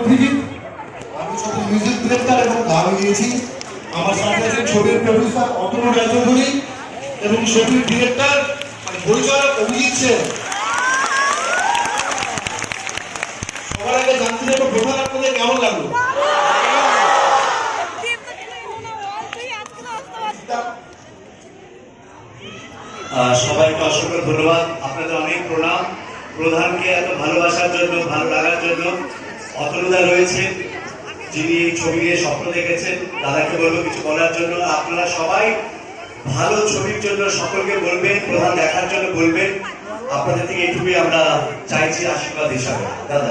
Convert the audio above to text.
অভিজিৎ, আমি সাথে music director এবং গান গিয়েছি। আমার সাথে আছেন ছবির প্রডিউসার অতনু রায়চৌধুরী এবং ছবির ডিরেক্টর পরিচালক অভিজিৎ সেন। সবার আগে জানতে চাইবো প্রধান আপনাদের কেমন লাগলো? সবাইকে অসংখ্য ধন্যবাদ, আপনাদের অনেক প্রণাম। প্রধানকে এত ভালোবাসার জন্য, ভালো লাগার জন্য। অতনুদা রয়েছে, যিনি এই ছবি নিয়ে স্বপ্ন দেখেছেন, দাদাকে বলবো কিছু বলার জন্য। আপনারা সবাই ভালো ছবির জন্য সকলকে বলবেন, প্রধান দেখার জন্য বলবেন। আপনাদের থেকে এইটুকুই আমরা চাইছি আশীর্বাদ হিসাবে। দাদা